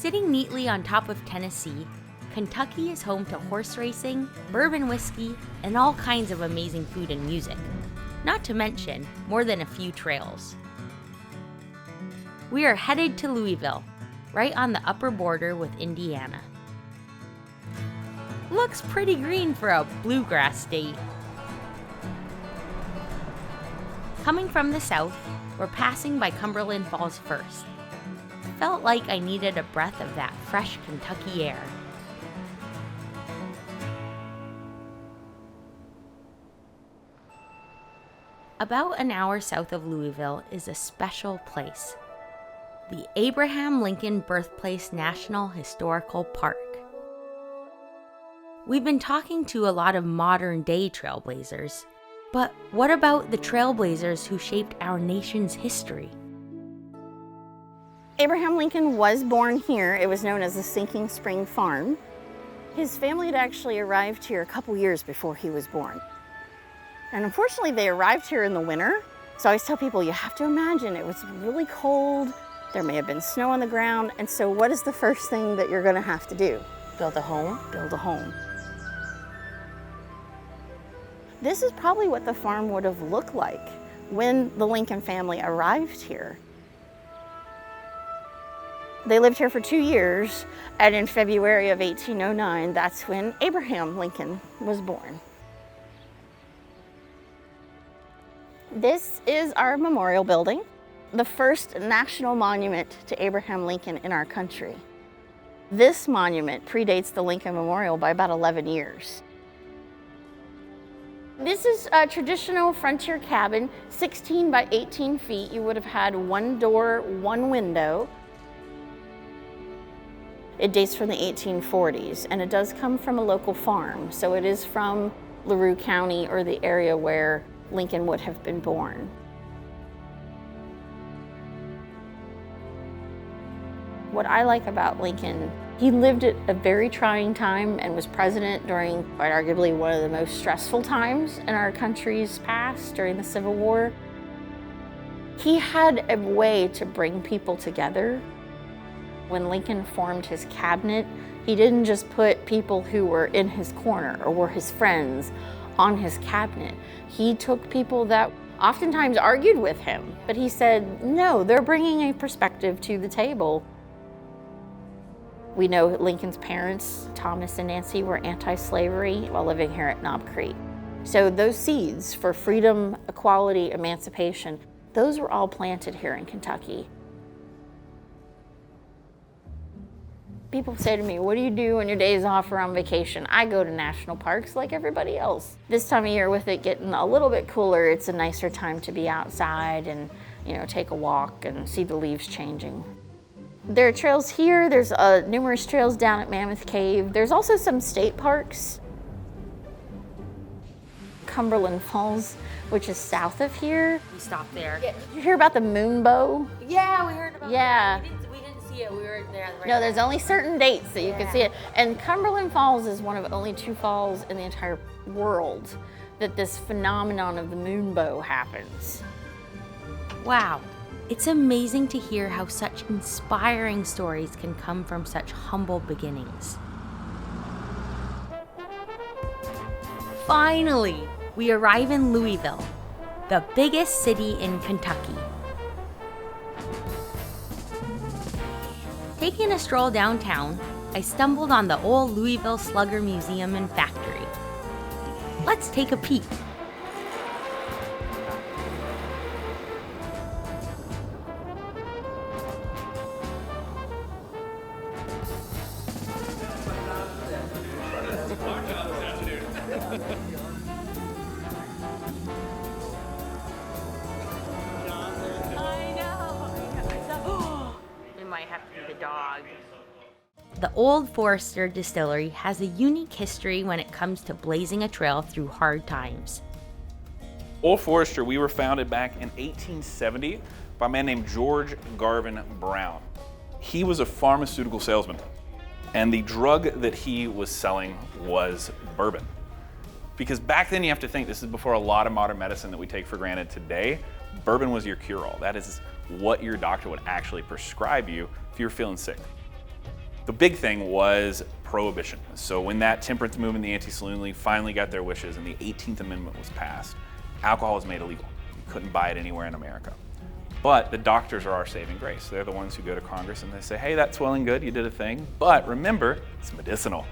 Sitting neatly on top of Tennessee, Kentucky is home to horse racing, bourbon whiskey, and all kinds of amazing food and music. Not to mention, more than a few trails. We are headed to Louisville, right on the upper border with Indiana. Looks pretty green for a bluegrass state. Coming from the south, we're passing by Cumberland Falls first. Felt like I needed a breath of that fresh Kentucky air. About an hour south of Louisville is a special place, the Abraham Lincoln Birthplace National Historical Park. We've been talking to a lot of modern-day trailblazers, but what about the trailblazers who shaped our nation's history? Abraham Lincoln was born here. It was known as the Sinking Spring Farm. His family had actually arrived here a couple years before he was born. And unfortunately, they arrived here in the winter. So I always tell people, you have to imagine it was really cold. There may have been snow on the ground. And so what is the first thing that you're gonna have to do? Build a home? Build a home. This is probably what the farm would have looked like when the Lincoln family arrived here. They lived here for 2 years, and in February of 1809, that's when Abraham Lincoln was born. This is our memorial building, the first national monument to Abraham Lincoln in our country. This monument predates the Lincoln Memorial by about 11 years. This is a traditional frontier cabin, 16 by 18 feet. You would have had one door, one window. It dates from the 1840s, and it does come from a local farm. So it is from LaRue County, or the area where Lincoln would have been born. What I like about Lincoln, he lived at a very trying time and was president during quite arguably one of the most stressful times in our country's past, during the Civil War. He had a way to bring people together. When Lincoln formed his cabinet, he didn't just put people who were in his corner or were his friends on his cabinet. He took people that oftentimes argued with him, but he said, no, they're bringing a perspective to the table. We know Lincoln's parents, Thomas and Nancy, were anti-slavery while living here at Knob Creek. So those seeds for freedom, equality, emancipation, those were all planted here in Kentucky. People say to me, what do you do on your days off or on vacation? I go to national parks like everybody else. This time of year, with it getting a little bit cooler, it's a nicer time to be outside and, take a walk and see the leaves changing. There are trails here. There's numerous trails down at Mammoth Cave. There's also some state parks. Cumberland Falls, which is south of here. We stopped there. Yeah. Did you hear about the moonbow? Yeah, we heard about that. We didn't see it. We were there. No, there's only certain dates that you can see it. And Cumberland Falls is one of only 2 falls in the entire world that this phenomenon of the moonbow happens. Wow. It's amazing to hear how such inspiring stories can come from such humble beginnings. Finally, we arrive in Louisville, the biggest city in Kentucky. Taking a stroll downtown, I stumbled on the old Louisville Slugger Museum and Factory. Let's take a peek. The Old Forester Distillery has a unique history when it comes to blazing a trail through hard times. Old Forester, we were founded back in 1870 by a man named George Garvin Brown. He was a pharmaceutical salesman, and the drug that he was selling was bourbon. Because back then, you have to think, this is before a lot of modern medicine that we take for granted today. Bourbon was your cure-all. That is what your doctor would actually prescribe you if you were feeling sick. The big thing was prohibition. So when that temperance movement, the Anti-Saloon League, finally got their wishes and the 18th Amendment was passed, alcohol was made illegal. You couldn't buy it anywhere in America. But the doctors are our saving grace. They're the ones who go to Congress and they say, hey, that's well and good, you did a thing, but remember, it's medicinal.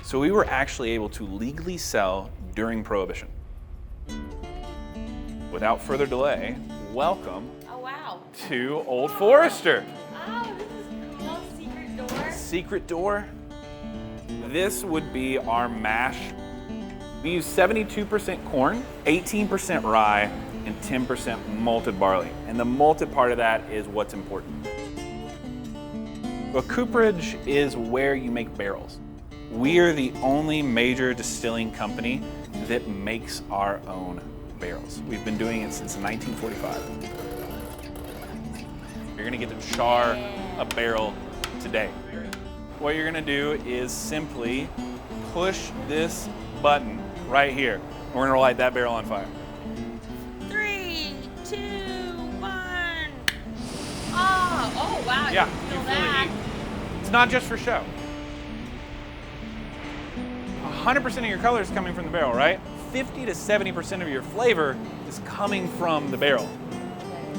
So we were actually able to legally sell during Prohibition. Without further delay, welcome to Old Forester. Oh, this is cool. Secret door. Secret door. This would be our mash. We use 72% corn, 18% rye, and 10% malted barley. And the malted part of that is what's important. A cooperage is where you make barrels. We are the only major distilling company that makes our own barrels. We've been doing it since 1945. You're gonna get to char a barrel today. What you're gonna do is simply push this button right here. We're gonna light that barrel on fire. 3, 2, 1. Oh wow, Yeah, you can feel you feel that. the heat. It's not just for show. 100% of your color is coming from the barrel, right? 50 to 70% of your flavor is coming from the barrel.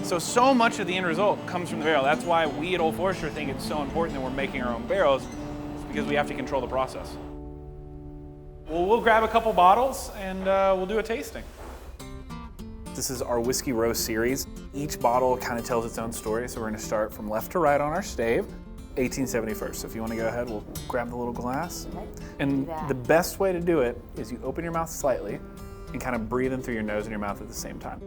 So much of the end result comes from the barrel. That's why we at Old Forester think it's so important that we're making our own barrels. It's because we have to control the process. Well, we'll grab a couple bottles and we'll do a tasting. This is our Whiskey Row series. Each bottle kind of tells its own story, so we're gonna start from left to right on our stave. 1871. So if you want to go ahead, we'll grab the little glass. Okay. And the best way to do it is you open your mouth slightly and kind of breathe in through your nose and your mouth at the same time.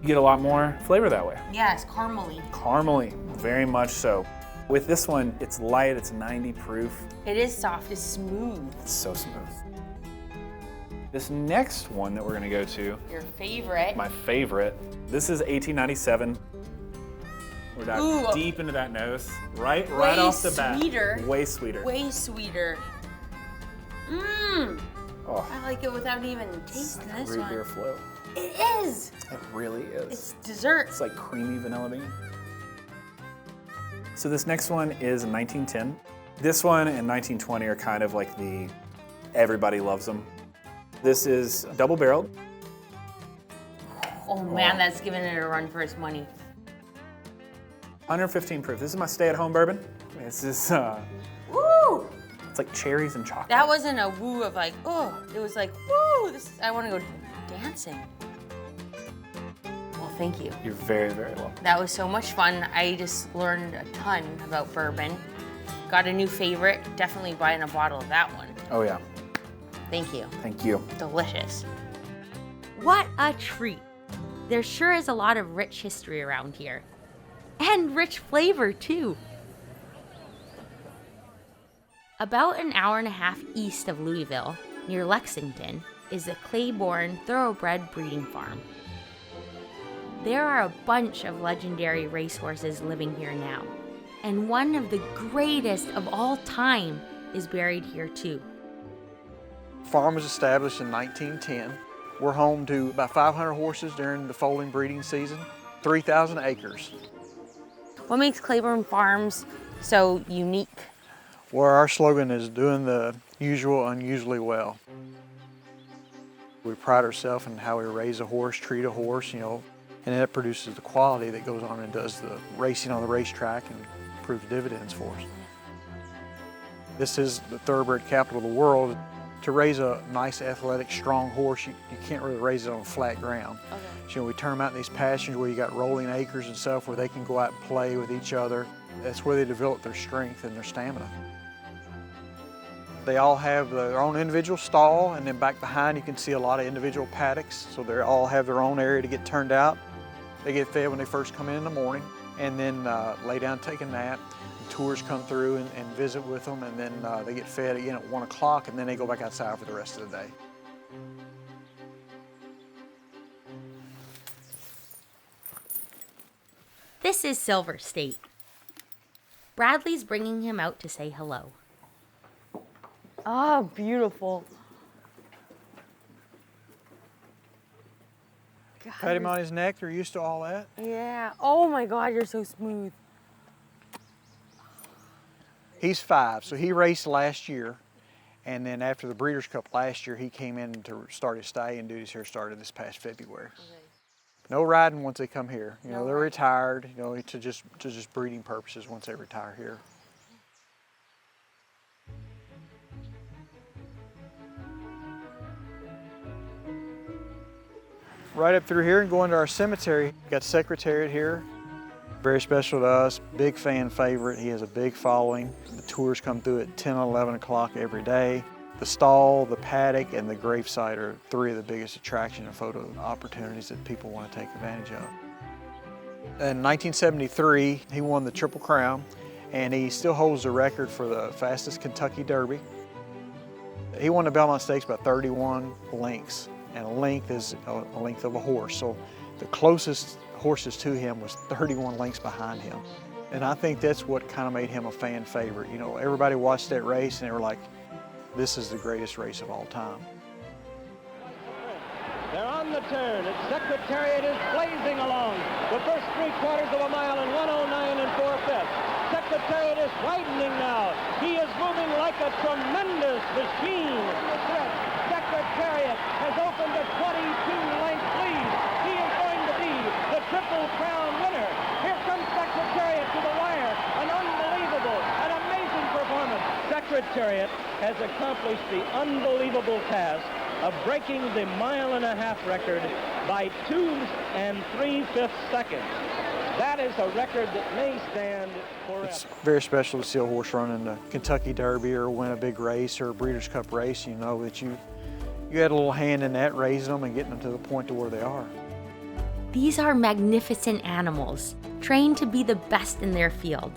You get a lot more flavor that way. Yeah, it's caramely. Caramely, very much so. With this one, it's light, it's 90 proof. It is soft, it's smooth. It's so smooth. This next one that we're gonna go to, Your favorite. my favorite, this is 1897. We're down deep into that nose, right off the bat. Sweeter. Way sweeter. Way sweeter. Mmm. Oh, I like it without even tasting this root one. beer float. It is. It really is. It's dessert. It's like creamy vanilla bean. So this next one is 1910. This one and 1920 are kind of like the everybody loves them. This is double barreled. Oh man, that's giving it a run for its money. 115 proof. This is my stay-at-home bourbon. This is Woo! it's like cherries and chocolate. That wasn't a woo of like, oh, it was like, woo, I want to go dancing. Well, thank you. You're very, very welcome. That was so much fun. I just learned a ton about bourbon. Got a new favorite. Definitely buying a bottle of that one. Oh yeah. Thank you. Thank you. Delicious. What a treat. There sure is a lot of rich history around here. And rich flavor, too. About an hour and a half east of Louisville, near Lexington, is the Claiborne Thoroughbred Breeding Farm. There are a bunch of legendary racehorses living here now, and one of the greatest of all time is buried here, too. The farm was established in 1910. We're home to about 500 horses during the foaling breeding season, 3,000 acres. What makes Claiborne Farms so unique? Well, our slogan is doing the usual unusually well. We pride ourselves in how we raise a horse, treat a horse, and that produces the quality that goes on and does the racing on the racetrack and proves dividends for us. This is the thoroughbred capital of the world. To raise a nice, athletic, strong horse, you can't really raise it on flat ground. Okay. So we turn them out in these pastures where you got rolling acres and stuff where they can go out and play with each other. That's where they develop their strength and their stamina. They all have their own individual stall, and then back behind you can see a lot of individual paddocks. So they all have their own area to get turned out. They get fed when they first come in the morning, and then lay down, take a nap. Tours come through and visit with them, and then they get fed again at 1 o'clock, and then they go back outside for the rest of the day. This is Silver State. Bradley's bringing him out to say hello. Oh, beautiful. God, Pat him on his neck, they're used to all that. yeah. Oh my God, you're so smooth. He's 5, so he raced last year. And then after the Breeders' Cup last year, he came in to start his stallion duties here, started this past February. Okay. No riding once they come here. You know, they're retired, you know, to just breeding purposes once they retire here. Right up through here and going to our cemetery, got Secretariat here. Very special to us, big fan favorite. He has a big following. The tours come through at 10 and 11 o'clock every day. The stall, the paddock, and the gravesite are 3 of the biggest attraction and photo opportunities that people want to take advantage of. In 1973, he won the Triple Crown, and he still holds the record for the fastest Kentucky Derby. He won the Belmont Stakes by 31 lengths. And a length is a length of a horse. So the closest horses to him was 31 lengths behind him. And I think that's what kind of made him a fan favorite. You know, everybody watched that race and they were like, this is the greatest race of all time. They're on the turn. Its Secretariat is blazing along. The first 3/4 of a mile in 109 4/5. Secretariat is widening now. He is moving like a tremendous machine. Secretariat has opened a 22-length lead. He is going to be the Triple Crown winner. Here comes Secretariat to the wire. An unbelievable, an amazing performance. Secretariat has accomplished the unbelievable task of breaking the 1.5 mile record by 2 3/5 seconds. That is a record that may stand forever. It's very special to see a horse run in the Kentucky Derby or win a big race or a Breeders' Cup race. You know that you had a little hand in that, raising them and getting them to the point to where they are. These are magnificent animals, trained to be the best in their field.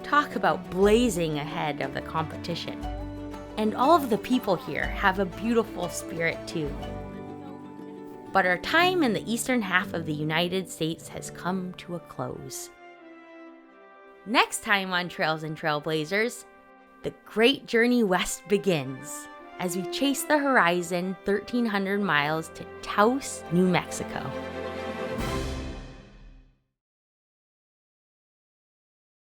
Talk about blazing ahead of the competition. And all of the people here have a beautiful spirit too. But our time in the eastern half of the United States has come to a close. Next time on Trails and Trailblazers, the great journey west begins as we chase the horizon 1,300 miles to Taos, New Mexico.